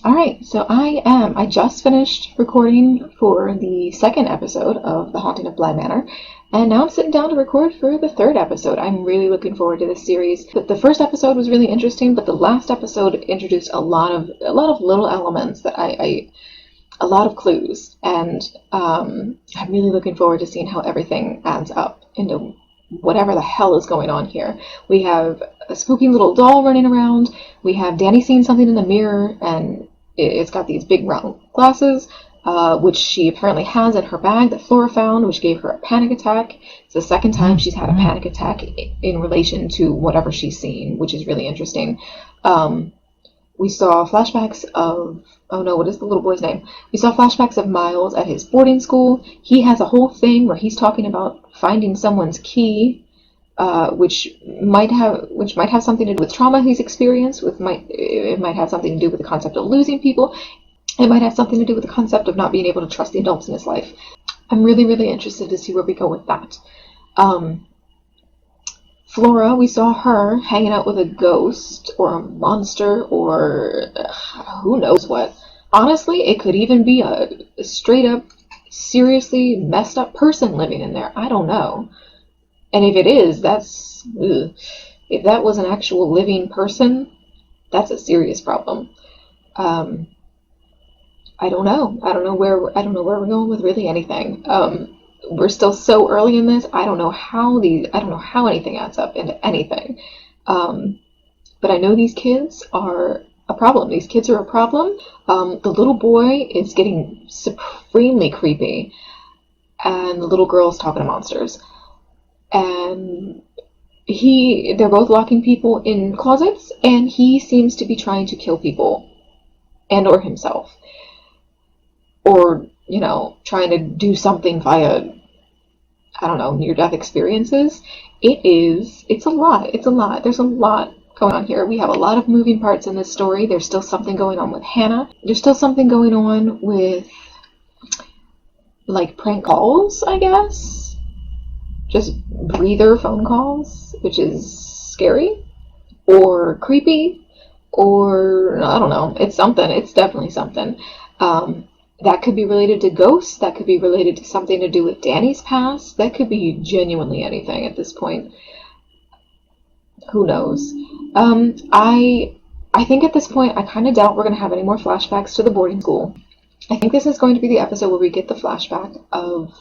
Alright, so I just finished recording for the second episode of The Haunting of Bly Manor, and now I'm sitting down to record for the third episode. I'm really looking forward to this series. The first episode was really interesting, but the last episode introduced a lot of little elements that a lot of clues, and I'm really looking forward to seeing how everything adds up into whatever the hell is going on here. We have a spooky little doll running around. We have Danny seeing something in the mirror, and it's got these big round glasses, which she apparently has in her bag that Flora found, which gave her a panic attack. It's the second time she's had a panic attack in relation to whatever she's seen, which is really interesting. We saw flashbacks of... Oh no, what is the little boy's name? We saw flashbacks of Miles at his boarding school. He has a whole thing where he's talking about finding someone's key, which might have something to do with trauma he's experienced. It might have something to do with the concept of losing people. It might have something to do with the concept of not being able to trust the adults in his life. I'm really, really interested to see where we go with that. Flora, we saw her hanging out with a ghost or a monster or who knows what. Honestly, it could even be a straight up, seriously messed up person living in there. I don't know. And if it is, that's... Ugh. If that was an actual living person, that's a serious problem. I don't know. I don't know where we're going with really anything. We're still so early in this. I don't know how anything adds up into anything. But I know these kids are a problem. These kids are a problem. The little boy is getting supremely creepy, and the little girl's talking to monsters. And they're both locking people in closets, and he seems to be trying to kill people, and or himself. Or, trying to do something via, I don't know, near-death experiences. It's a lot. There's a lot going on here. We have a lot of moving parts in this story. There's still something going on with Hannah. There's still something going on with, like, prank calls, I guess. Just breather phone calls, which is scary. Or creepy. Or, I don't know. It's something. It's definitely something. That could be related to ghosts. That could be related to something to do with Danny's past. That could be genuinely anything at this point. Who knows? I think at this point, I kind of doubt we're going to have any more flashbacks to the boarding school. I think this is going to be the episode where we get the flashback of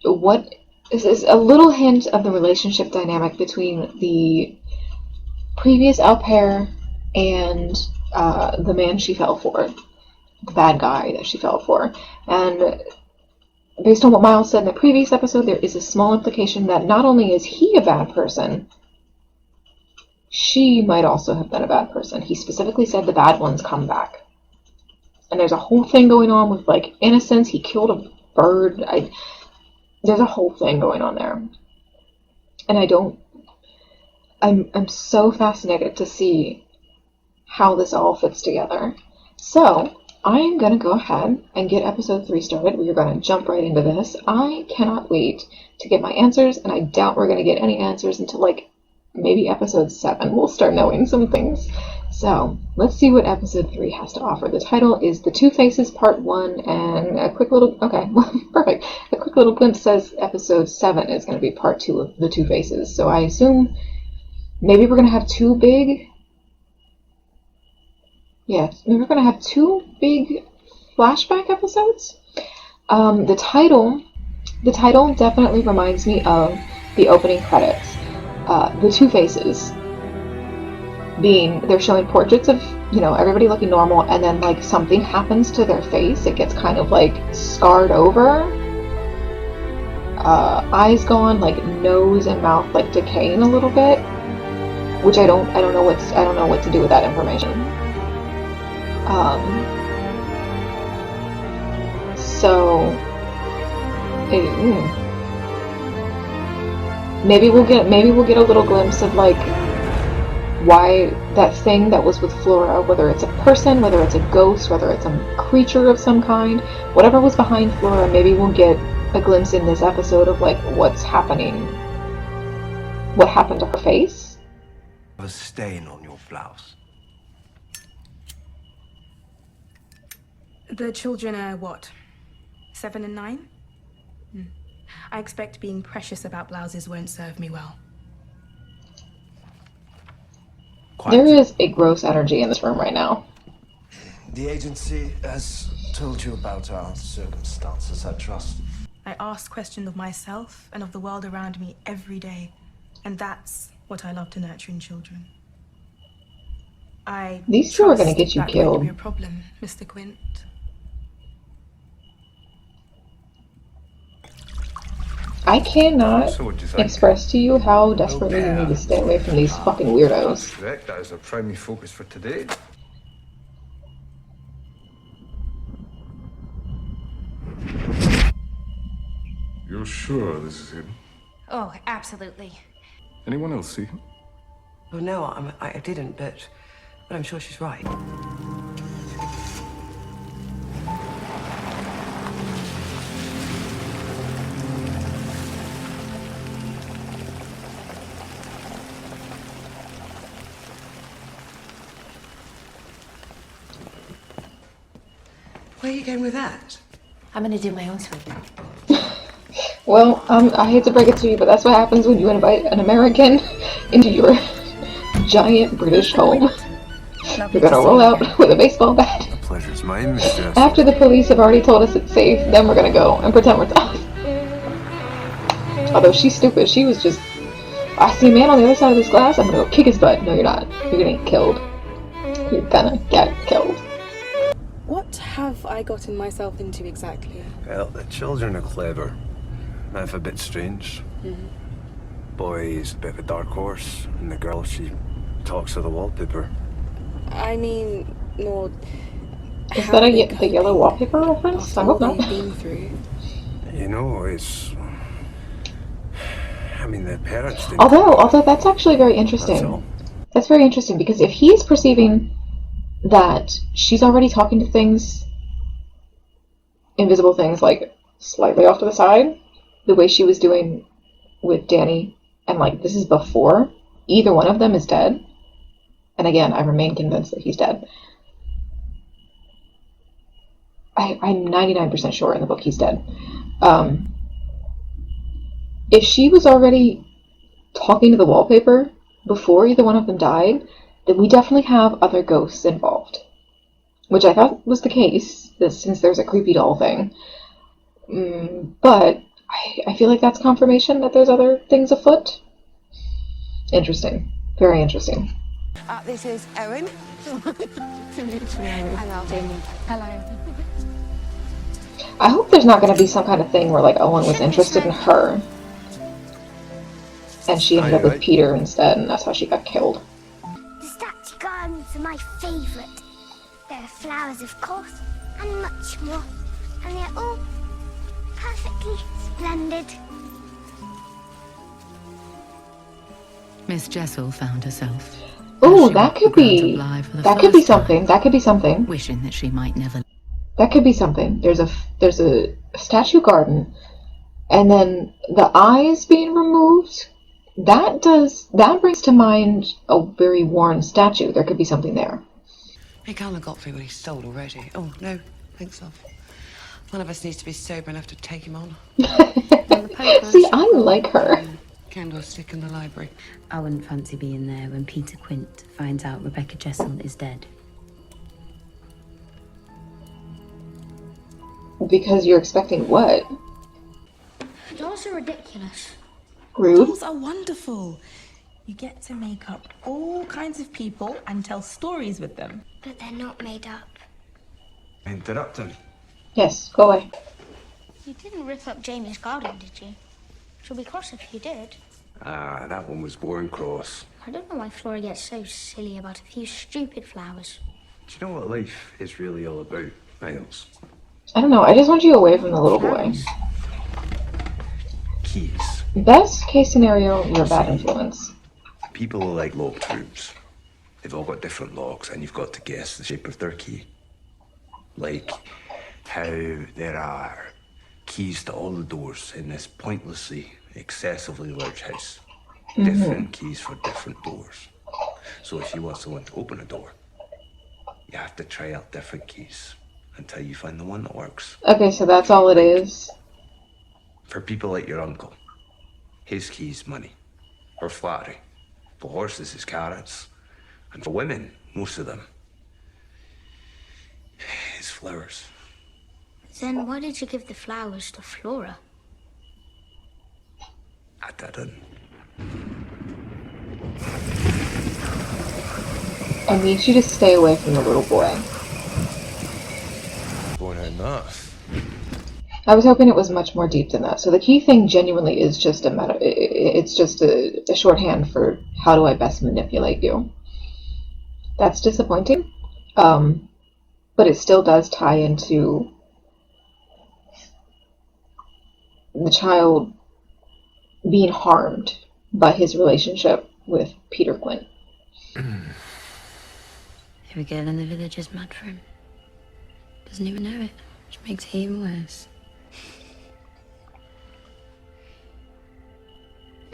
what is a little hint of the relationship dynamic between the previous au pair and the man she fell for. The bad guy that she fell for. And based on what Miles said in the previous episode, there is a small implication that not only is he a bad person, she might also have been a bad person. He specifically said the bad ones come back. And there's a whole thing going on with, like, innocence. He killed a bird. There's a whole thing going on there. And I'm so fascinated to see how this all fits together. So, I'm going to go ahead and get episode 3 started. We're going to jump right into this. I cannot wait to get my answers, and I doubt we're going to get any answers until, like, maybe episode 7. We'll start knowing some things. So, let's see what episode 3 has to offer. The title is The Two Faces Part 1, and a quick little... Okay, perfect. A quick little glimpse says episode 7 is going to be part 2 of The Two Faces. So I assume maybe we're going to have two big... Yes, we're going to have 2 big flashback episodes. The title definitely reminds me of the opening credits. The Two Faces being, they're showing portraits of, everybody looking normal, and then, like, something happens to their face. It gets kind of, like, scarred over. Eyes gone, like, nose and mouth, like, decaying a little bit. Which I don't know what to do with that information. Maybe we'll get a little glimpse of, like, why that thing that was with Flora, whether it's a person, whether it's a ghost, whether it's a creature of some kind, whatever was behind Flora, maybe we'll get a glimpse in this episode of, like, what's happening. What happened to her face? A stain on your blouse. The children are what? 7 and 9? I expect being precious about blouses won't serve me well. There is a gross energy in this room right now. The agency has told you about our circumstances, I trust. I ask questions of myself and of the world around me every day. And that's what I love to nurture in children. These two are going to get you killed. Won't be a problem, Mr. Quint. I cannot express to you how desperately you need to stay away from these fucking weirdos. That's correct. That is our primary focus for today. You're sure this is him? Oh, absolutely. Anyone else see him? Well, no, I didn't, but I'm sure she's right. Where are you going with that? I'm gonna do my own sweep. Well, I hate to break it to you, but that's what happens when you invite an American into your giant British home. You're gonna roll out with a baseball bat. The pleasure's mine, Miss Jess. After the police have already told us it's safe, then we're gonna go and pretend we're tough. Although she's stupid, she was just, I see a man on the other side of this glass, I'm gonna go kick his butt. No, you're not. You're gonna get killed. You're gonna get killed. What have I gotten myself into exactly? Well, the children are clever. Knife a bit strange. Boy's a bit of a dark horse, and the girl, she talks to the wallpaper. I mean, more... Is that the yellow wallpaper reference? I hope not. Been through. You know, it's... I mean, the parents didn't... Although that's actually very interesting. That's very interesting, because if he's perceiving that she's already talking to things, invisible things, like, slightly off to the side, the way she was doing with Danny, and, like, this is before either one of them is dead, and again, I remain convinced that he's dead. I'm 99% sure in the book he's dead. If she was already talking to the wallpaper before either one of them died, then we definitely have other ghosts involved. Which I thought was the case, since there's a creepy doll thing. But I feel like that's confirmation that there's other things afoot. Interesting. Very interesting. This is Owen. Hello. Hello. I hope there's not going to be some kind of thing where, like, Owen was interested in her, and she ended up with Peter instead, and that's how she got killed. The statue gardens are my favourite. There are flowers, of course, and much more. And they're all perfectly splendid. Miss Jessel found herself. Oh, that could be something. That could be something. Wishing that she might never. That could be something. There's a statue garden, and then the eyes being removed. That brings to mind a very worn statue. There could be something there. He can't have got through what he stole already. Oh, no, thanks, love. One of us needs to be sober enough to take him on. See, I like her. Candlestick in the library. I wouldn't fancy being there when Peter Quint finds out Rebecca Jessel is dead. Because you're expecting what? Dolls are ridiculous. Rude. Dolls are wonderful. You get to make up all kinds of people and tell stories with them. But they're not made up. Interrupting. Yes, go away. You didn't rip up Jamie's garden, did you? She'll be cross if you did. Ah, that one was born cross. I don't know why Flora gets so silly about a few stupid flowers. Do you know what life is really all about, Miles? I don't know, I just want you away from the little boy. Keys. Best case scenario, you're a bad influence. People are like locked rooms. They've all got different locks, and you've got to guess the shape of their key. Like how there are keys to all the doors in this pointlessly, excessively large house. Different keys for different doors. So if you want someone to open a door, you have to try out different keys. until you find the one that works. Okay, so that's all it is. For people like your uncle, his key's money, or flattery. For horses, is carrots. And for women, most of them, it's flowers. Then why did you give the flowers to Flora? I didn't. I need you to stay away from the little boy. Going on that. I was hoping it was much more deep than that. So the key thing genuinely is just it's just a shorthand for how do I best manipulate you. That's disappointing. But it still does tie into the child being harmed by his relationship with Peter Quint. Every girl in the village is mad for him. Doesn't even know it, which makes it even worse.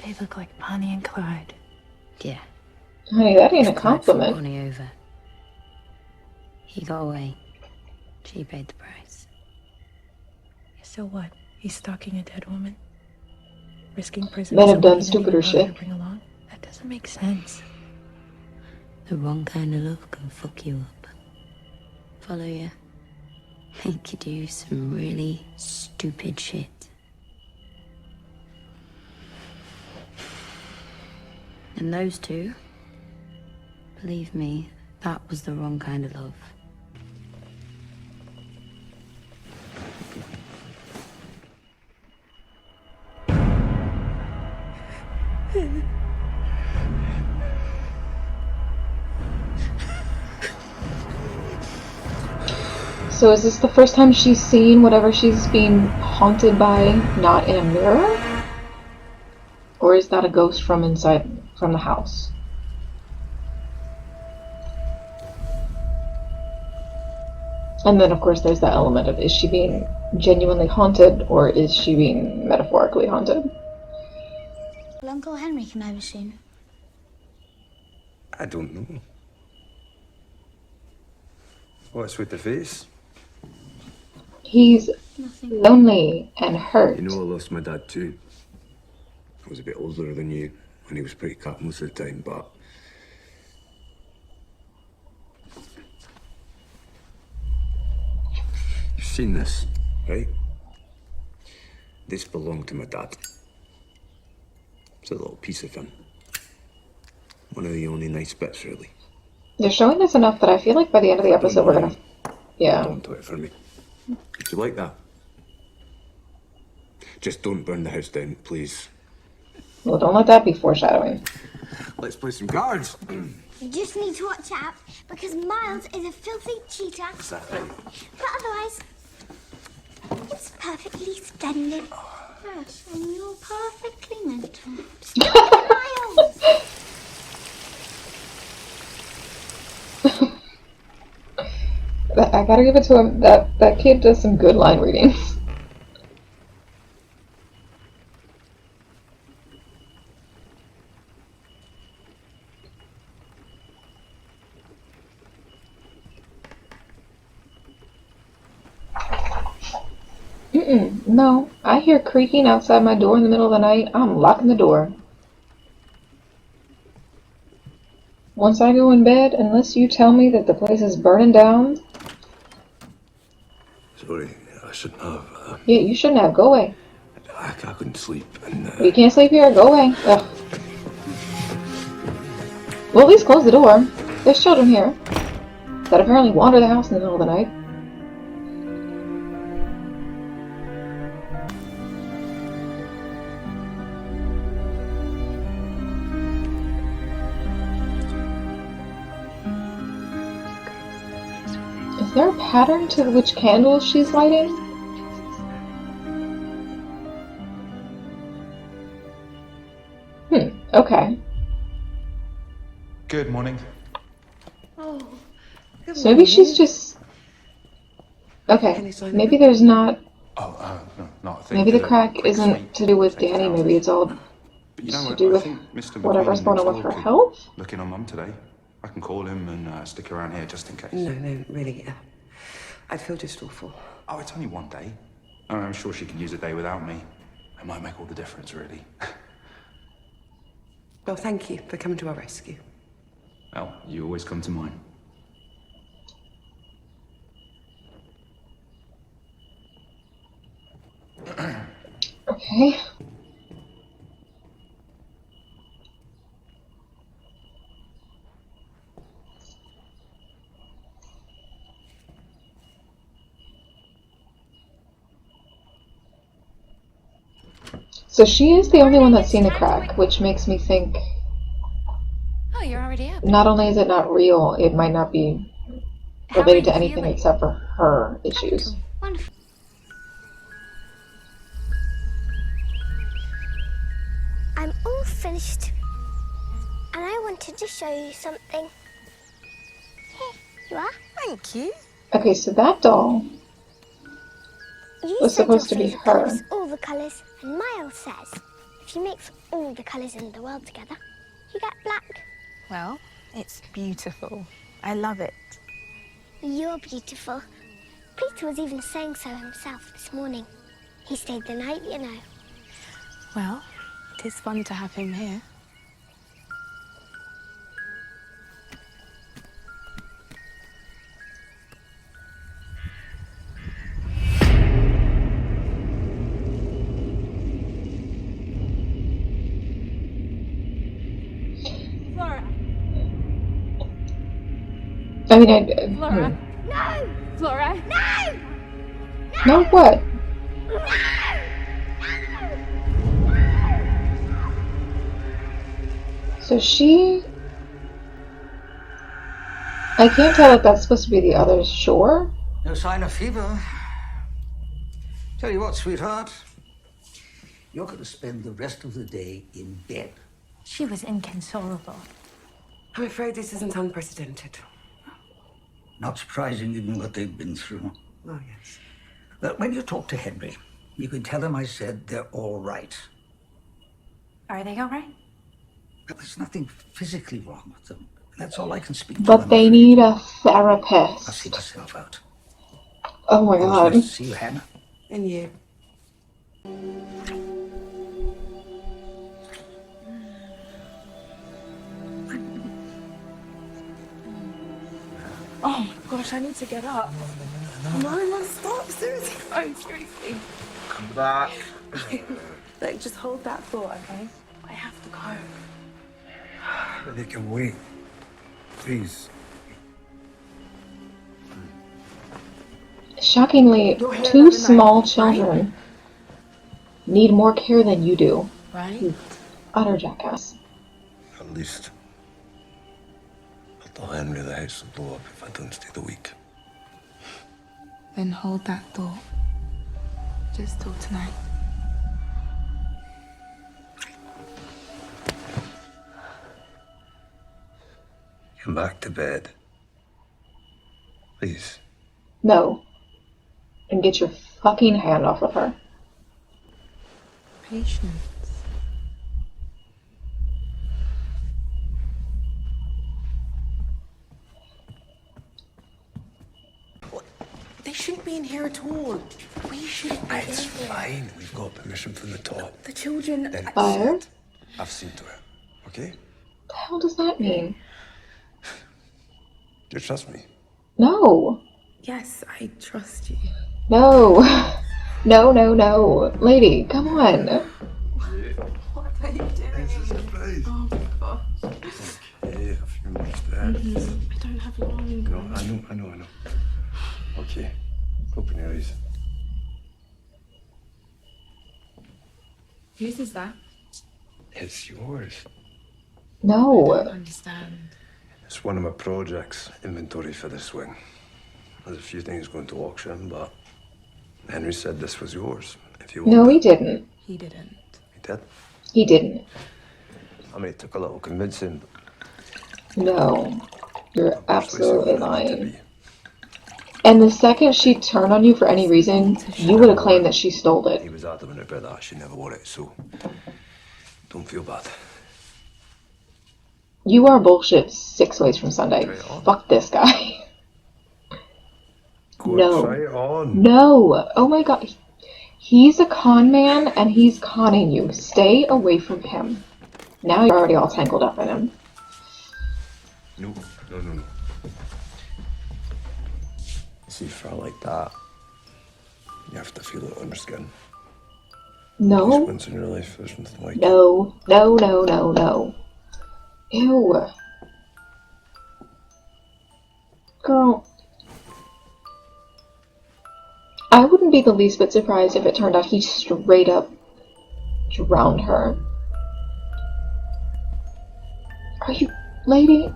They look like Bonnie and Clyde. Yeah. Honey, that ain't a Clyde fought compliment. Bonnie over. He got away. She paid the price. So what? He's stalking a dead woman? Risking prison Men for have done someone he didn't stupider even bother shit. to bring along? That doesn't make sense. The wrong kind of love can fuck you up. Follow you. Make you do some really stupid shit. And those two, believe me, that was the wrong kind of love. So is this the first time she's seen whatever she's being haunted by not in a mirror? Or is that a ghost from inside, from the house? And then of course there's that element of, is she being genuinely haunted or is she being metaphorically haunted? Will Uncle Henry come over soon? I don't know. What's with the face? He's lonely and hurt. You know, I lost my dad too. I was a bit older than you, and he was pretty cut most of the time, but... You've seen this, right? This belonged to my dad. It's a little piece of him. One of the only nice bits, really. They're showing us enough that I feel like by the end of the episode we're gonna... Yeah. Hold on to it for me. Would you like that? Just don't burn the house down, please. Well, don't let that be foreshadowing. Let's play some cards. You just need to watch out because Miles is a filthy cheater. Is that right? But otherwise, it's perfectly splendid. Yes, and you're perfectly mental. Stop it, Miles! I gotta give it to him. That kid does some good line reading. No. I hear creaking outside my door in the middle of the night. I'm locking the door. Once I go in bed, unless you tell me that the place is burning down... Sorry, I shouldn't have. Yeah, you shouldn't have. Go away. I couldn't sleep, and... You can't sleep here. Go away. Ugh. Well, at least close the door. There's children here that apparently wander the house in the middle of the night. Is there a pattern to which candles she's lighting? Okay. Good morning. Oh, So maybe she's just... Okay, maybe there's not... No, not a thing. Maybe the crack isn't to do with Danny, maybe it's all But you know, to do I with think Mr. whatever's going on with her health? Looking on Mum today. I can call him and stick around here just in case. No, really. I'd feel just awful. Oh, it's only one day. And I'm sure she can use a day without me. It might make all the difference, really. Well, thank you for coming to our rescue. Well, you always come to mine. Okay. So she is the only one that's seen the crack, which makes me think Oh, you're already up. not only is it not real, it might not be related to anything except for her issues. Wonderful. I'm all finished. And I wanted to show you something. Here you are. Thank you. Okay, so that doll You was said supposed to your be favourite colour her. was all the colours, and Miles says if you mix all the colours in the world together, you get black. Well, it's beautiful. I love it. You're beautiful. Peter was even saying so himself this morning. He stayed the night, you know. Well, it is fun to have him here. Flora. I mean, Flora. No! Flora. No! No, what? So she... I can't tell if that's supposed to be the other shore. No sign of fever. Tell you what, sweetheart. You're going to spend the rest of the day in bed. She was inconsolable. I'm afraid this isn't unprecedented. Not surprising given what they've been through. Oh, yes. But when you talk to Henry, you can tell him I said they're all right. Are they all right? But there's nothing physically wrong with them. That's all I can speak to. But they need a therapist. I'll see myself out. Oh my god. Nice to see you, Hannah. And you. Oh my gosh, I need to get up. No, stop, seriously. Oh, seriously. Come back. Like, just hold that thought, okay? I have to go. They can wait. Please. Shockingly, You're here two every small night, children need more care than you do. Right? Utter jackass. At least I'll tell Henry the house will blow up if I don't stay the week. Then hold that thought. Just till tonight. Come back to bed. Please. No. And get your fucking hand off of her. Patience. They shouldn't be in here at all. We shouldn't be in It's here. fine. We've got permission from the top. The children... Then Fire? I've seen to it. Okay? What the hell does that mean? Do you trust me? No. Yes, I trust you. No. No, no, no. Lady, come on. What are you doing? Surprise. Oh my gosh. Okay, a few more steps. I don't have long. No, I know. Okay. Open your eyes. Whose is that? It's yours. I No. don't understand. It's one of my projects, inventory for the swing. There's a few things going to auction, but Henry said this was yours. If you want No, it. he didn't. He didn't. He did. He didn't. I mean, it took a little convincing, but No. You're I'm persuasive absolutely when I need to lying. be. And the second she turned on you for any reason, you would have claimed that she stole He it. was adamant about that. She never wore it, so don't feel bad. You are bullshit 6 ways from Sunday. Carry on. Fuck this guy. Go No. try it on. No. Oh my god. He's a con man and he's conning you. Stay away from him. Now you're already all tangled up in him. No. See, for like that, you have to feel it on your skin. No. At least once in your life, there's nothing like it. No. No, no, no, no. Ew. Girl. I wouldn't be the least bit surprised if it turned out he straight up drowned her. Are you... lady?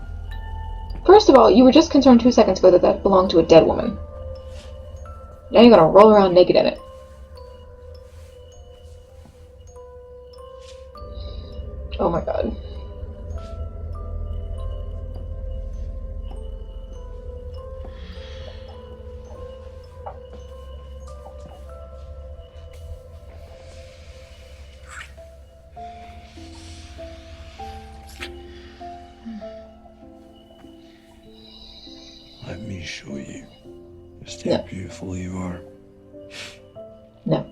First of all, you were just concerned 2 seconds ago that that belonged to a dead woman. Now you're gonna roll around naked in it. Oh my god. Let me show you just how beautiful you are. No.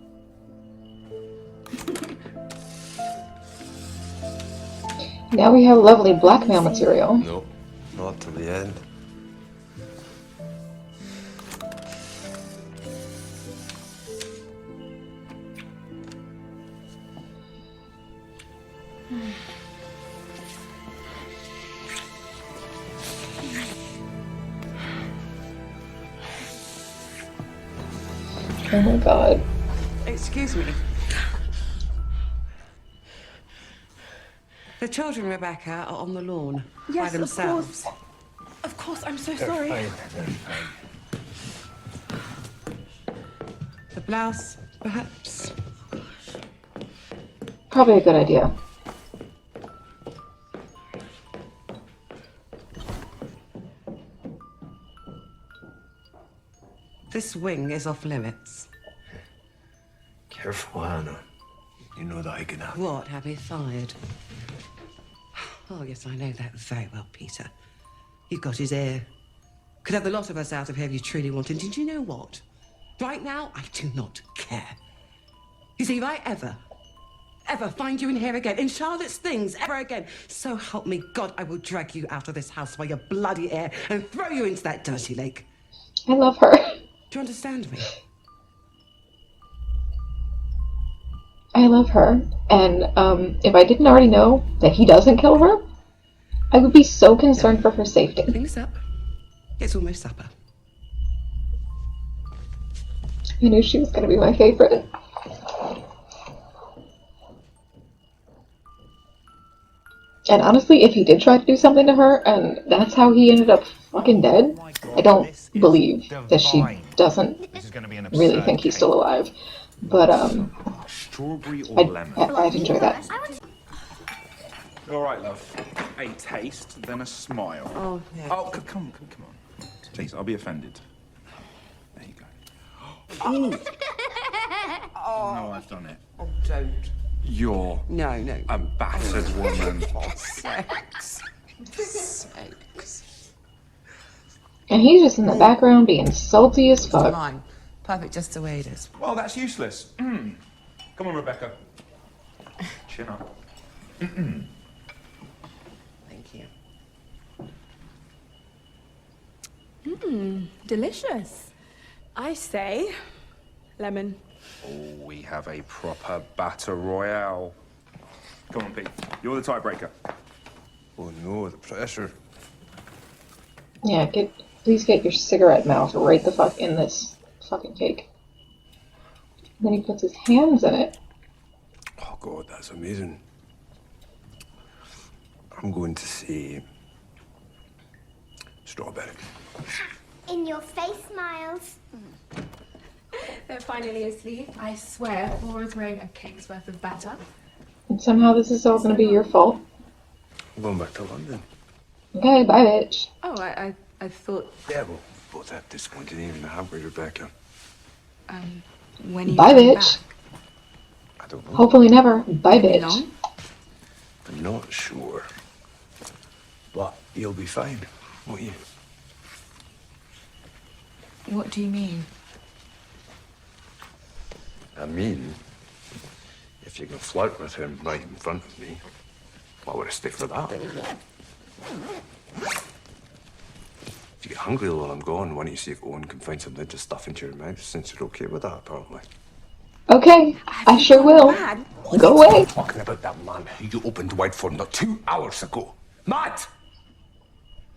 Now we have lovely blackmail material. No, not till the end. Oh my god. Excuse me. The children, Rebecca, are on the lawn by themselves. Of course, I'm so sorry. They're fine. The blouse, perhaps? Probably a good idea. This wing is off limits. Careful, Hannah. You know that I can have. What, have you fired? Oh, yes, I know that very well, Peter. You've got his ear. Could have the lot of us out of here if you truly wanted. Did you know what? Right now, I do not care. You see, if I ever find you in here again, in Charlotte's things, ever again, so help me God, I will drag you out of this house by your bloody hair and throw you into that dirty lake. I love her. Do you understand me? I love her. And if I didn't already know that he doesn't kill her, I would be so concerned for her safety. Things up. It's almost supper. I knew she was going to be my favorite. And honestly, if he did try to do something to her, and that's how he ended up fucking dead, I don't believe that she doesn't really think he's still alive. But, Strawberry or lemon? I'd enjoy that. All right, love. A taste, then a smile. Oh, yeah. Oh, come on. Please, I'll be offended. There you go. Oh, no, I've done it. Oh, don't. You're No. a battered woman. Sex. And he's just in the background being salty as fuck. Fine. Perfect just the way it is. Well, that's useless. Come on, Rebecca. Chin up. Thank you. Delicious. I say, lemon. Oh, we have a proper battle royale. Come on, Pete. You're the tiebreaker. Oh no, the pressure. Yeah, please get your cigarette mouth right the fuck in this fucking cake. Then he puts his hands in it. Oh god, that's amazing. I'm going to say strawberry. In your face, Miles. They're finally asleep. I swear, Laura's wearing a cake's worth of batter. And somehow this is all gonna be your fault. I'm going back to London. Okay, bye, bitch. Oh, I thought, Yeah, well, both have disappointed even the hamburger, Rebecca. when you Bye, come bitch. back. I don't know. Hopefully never. Bye, Maybe bitch. long? I'm not sure. But you'll be fine, won't you? What do you mean? I mean, if you can flirt with him right in front of me, why would I stay for that? If you get hungry while I'm gone, why don't you see if Owen can find something to stuff into your mouth, since you're okay with that, apparently. Okay, I sure will. Go away. Talking about that man who you opened wide for not 2 hours ago. Mad!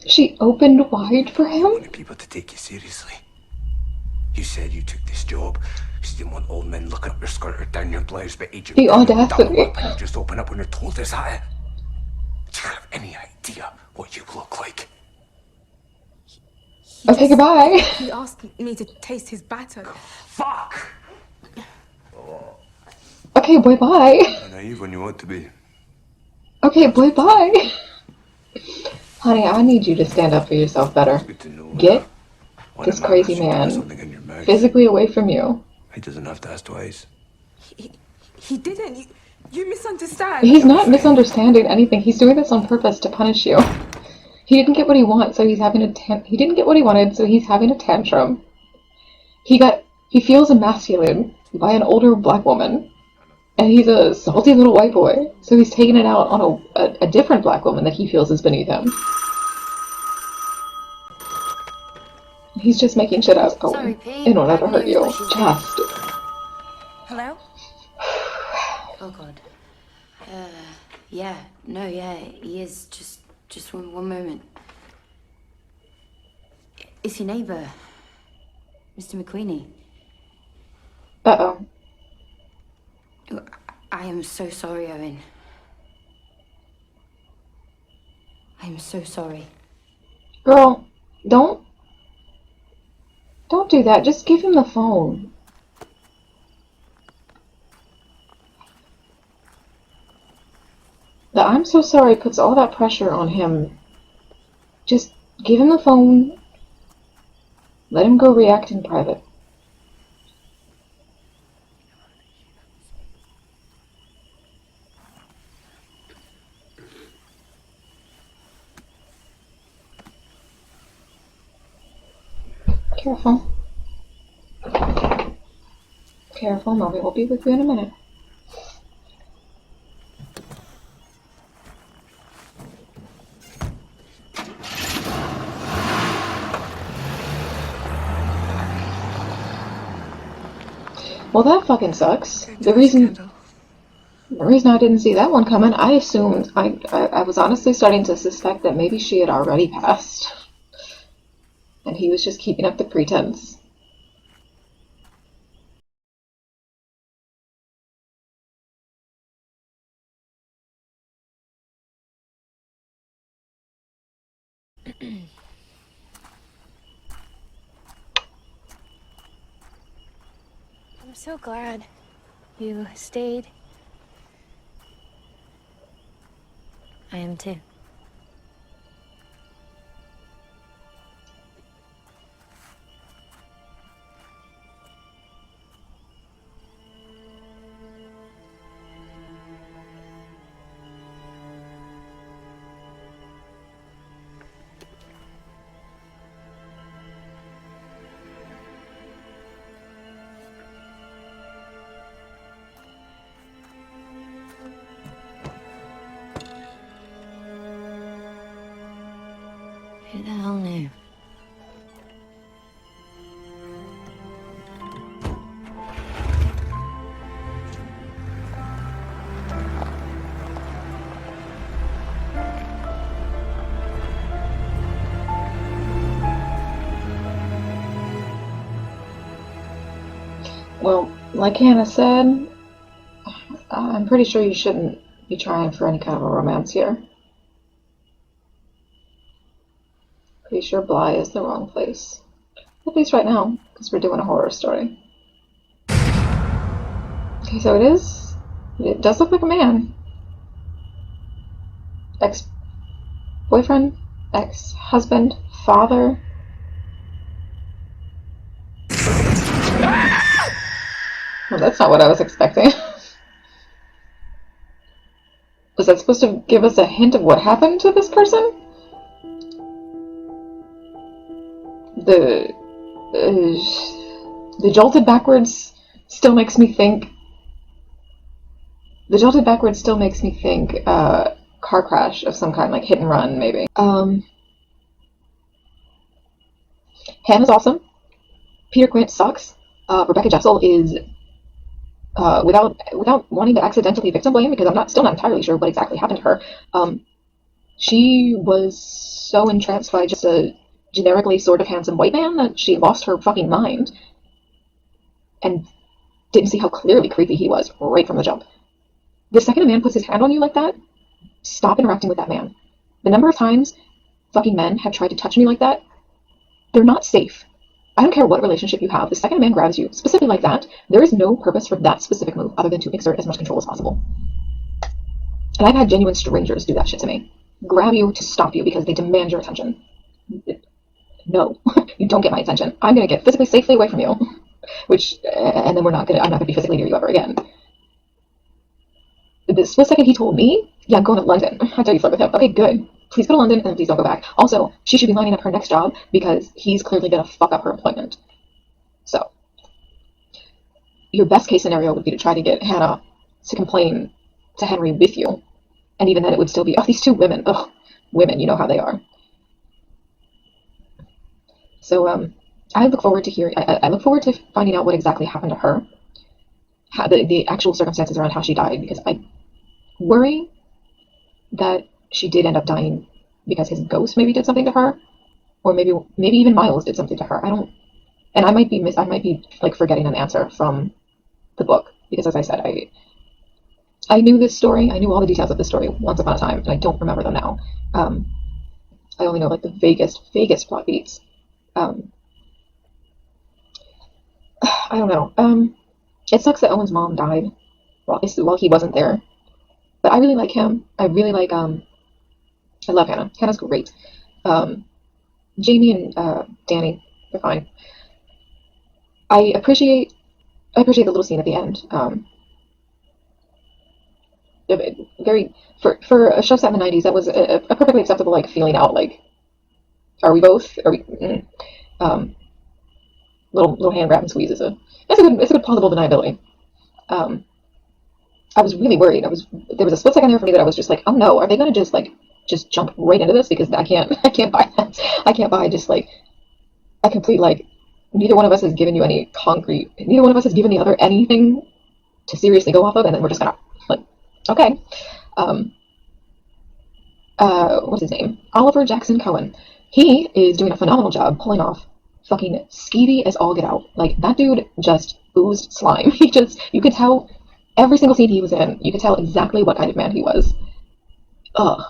She opened wide for him? You wanted people to take you seriously. You said you took this job because you didn't want old men looking up your skirt or down your blouse, but agent The double audacity. up and you just open up when you're told, is that it? Do you have any idea what you look like? Okay, goodbye. He asked me to taste his batter. Fuck! Okay, boy, bye. You're naive when you want to be. Okay, boy, bye. Honey, I need you to stand up for yourself better. Get this crazy man physically away from you. He doesn't have to ask twice. He didn't. You misunderstand. He's not misunderstanding anything. He's doing this on purpose to punish you. He didn't get what he wants, so he's having he didn't get what he wanted, so he's having a tantrum. He feels emasculated by an older black woman. And he's a salty little white boy, so he's taking it out on a different black woman that he feels is beneath him. He's just making shit up in order to hurt you. Just. Hello? Oh god. Yeah. No, yeah, he is. Just one moment. It's your neighbour, Mr. McQueenie. Uh-oh. I am so sorry, Owen. I am so sorry. Girl, don't do that. Just give him the phone. The I'm so sorry puts all that pressure on him. Just give him the phone. Let him go react in private. Careful. Careful, Mommy will be with you in a minute. Well, that fucking sucks. The reason I didn't see that one coming, I assumed, I was honestly starting to suspect that maybe she had already passed. And he was just keeping up the pretense. I'm so glad you stayed. I am too. Who the hell knew? Well, like Hannah said, I'm pretty sure you shouldn't be trying for any kind of a romance here. Pretty sure Bly is the wrong place. At least right now, because we're doing a horror story. Okay, so it does look like a man. Ex-boyfriend, ex-husband, father. Well, that's not what I was expecting. Was that supposed to give us a hint of what happened to this person? The jolted backwards still makes me think. The jolted backwards still makes me think car crash of some kind, like hit and run, maybe. Hannah's awesome. Peter Quint sucks. Rebecca Jessel is, without wanting to accidentally victim blame, because I'm still not entirely sure what exactly happened to her. She was so entranced by just a generically sort of handsome white man that she lost her fucking mind and didn't see how clearly creepy he was right from the jump. The second a man puts his hand on you like that, stop interacting with that man. The number of times fucking men have tried to touch me like that, they're not safe. I don't care what relationship you have. The second a man grabs you, specifically like that, there is no purpose for that specific move other than to exert as much control as possible. And I've had genuine strangers do that shit to me. Grab you to stop you because they demand your attention. No, you don't get my attention. I'm gonna get physically safely away from you. And then I'm not gonna be physically near you ever again. The split second he told me, yeah, I'm going to London. I tell you flirt with him. Okay, good. Please go to London and please don't go back. Also, she should be lining up her next job because he's clearly gonna fuck up her employment. So, your best case scenario would be to try to get Hannah to complain to Henry with you. And even then it would still be, oh, these two women. Ugh, women, you know how they are. So, I look forward to finding out what exactly happened to her. The actual circumstances around how she died, because I worry that she did end up dying because his ghost maybe did something to her, or maybe even Miles did something to her. I might be like forgetting an answer from the book, because as I said, I knew this story, I knew all the details of this story once upon a time, and I don't remember them now. I only know like the vaguest plot beats. I don't know. It sucks that Owen's mom died while he wasn't there. But I really like him. I really like, I love Hannah. Hannah's great. Jamie and Danny, they're fine. I appreciate the little scene at the end. Very, for a show set in the 90s, that was a perfectly acceptable, like, feeling out, like, are we both? Are we, little hand grab and squeeze it's a good plausible deniability. I was really worried. There was a split second there for me that I was just like, oh no, are they gonna just jump right into this? Because I can't buy that. I can't buy just like a complete, like, neither one of us has given the other anything to seriously go off of, and then we're just gonna, like, okay. What's his name? Oliver Jackson Cohen. He is doing a phenomenal job pulling off fucking skeevy as all get out. Like, that dude just oozed slime. You could tell every single scene he was in, you could tell exactly what kind of man he was. Ugh.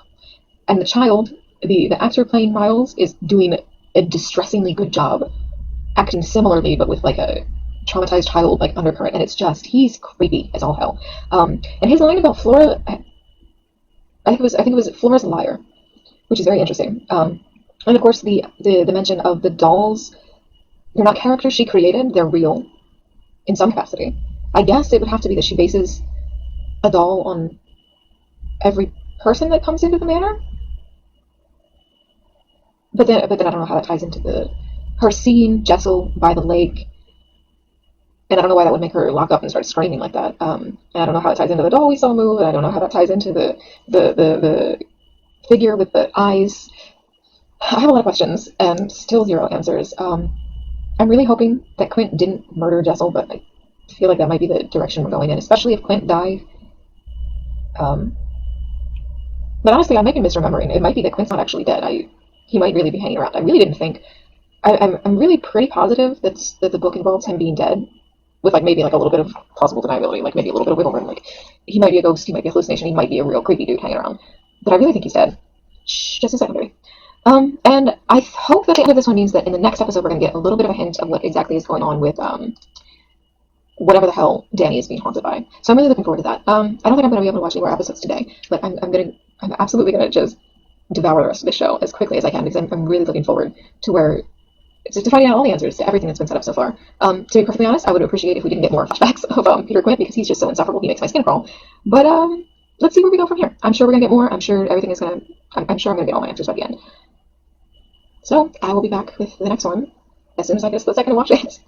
And the child, the actor playing Miles, is doing a distressingly good job acting similarly, but with like a traumatized child like undercurrent, and it's just, he's creepy as all hell. And his line about Flora, I think it was Flora's a liar, which is very interesting. And of course the mention of the dolls, they're not characters she created, they're real in some capacity. I guess it would have to be that she bases a doll on every person that comes into the manor. But then I don't know how that ties into her seeing Jessel by the lake, and I don't know why that would make her lock up and start screaming like that. And I don't know how it ties into the doll we saw move, and I don't know how that ties into the figure with the eyes. I have a lot of questions and still zero answers. I'm really hoping that Quint didn't murder Jessel, but I feel like that might be the direction we're going in, especially if Quint died. But honestly, I might be misremembering. It might be that Quint's not actually dead. He might really be hanging around. I really didn't think. I'm really pretty positive that the book involves him being dead, with like maybe like a little bit of plausible deniability, like maybe a little bit of wiggle room. Like, he might be a ghost, he might be a hallucination, he might be a real creepy dude hanging around. But I really think he's dead. Shh, just a second, baby. And I hope that the end of this one means that in the next episode we're going to get a little bit of a hint of what exactly is going on with whatever the hell Danny is being haunted by. So I'm really looking forward to that. I don't think I'm going to be able to watch any more episodes today, but I'm absolutely going to just devour the rest of the show as quickly as I can, because I'm really looking forward to finding out all the answers to everything that's been set up so far. To be perfectly honest, I would appreciate if we didn't get more flashbacks of Peter Quint, because he's just so insufferable, he makes my skin crawl. But let's see where we go from here. I'm sure we're going to get more. I'm sure I'm going to get all my answers by the end. So I will be back with the next one as soon as I get a split second to watch it.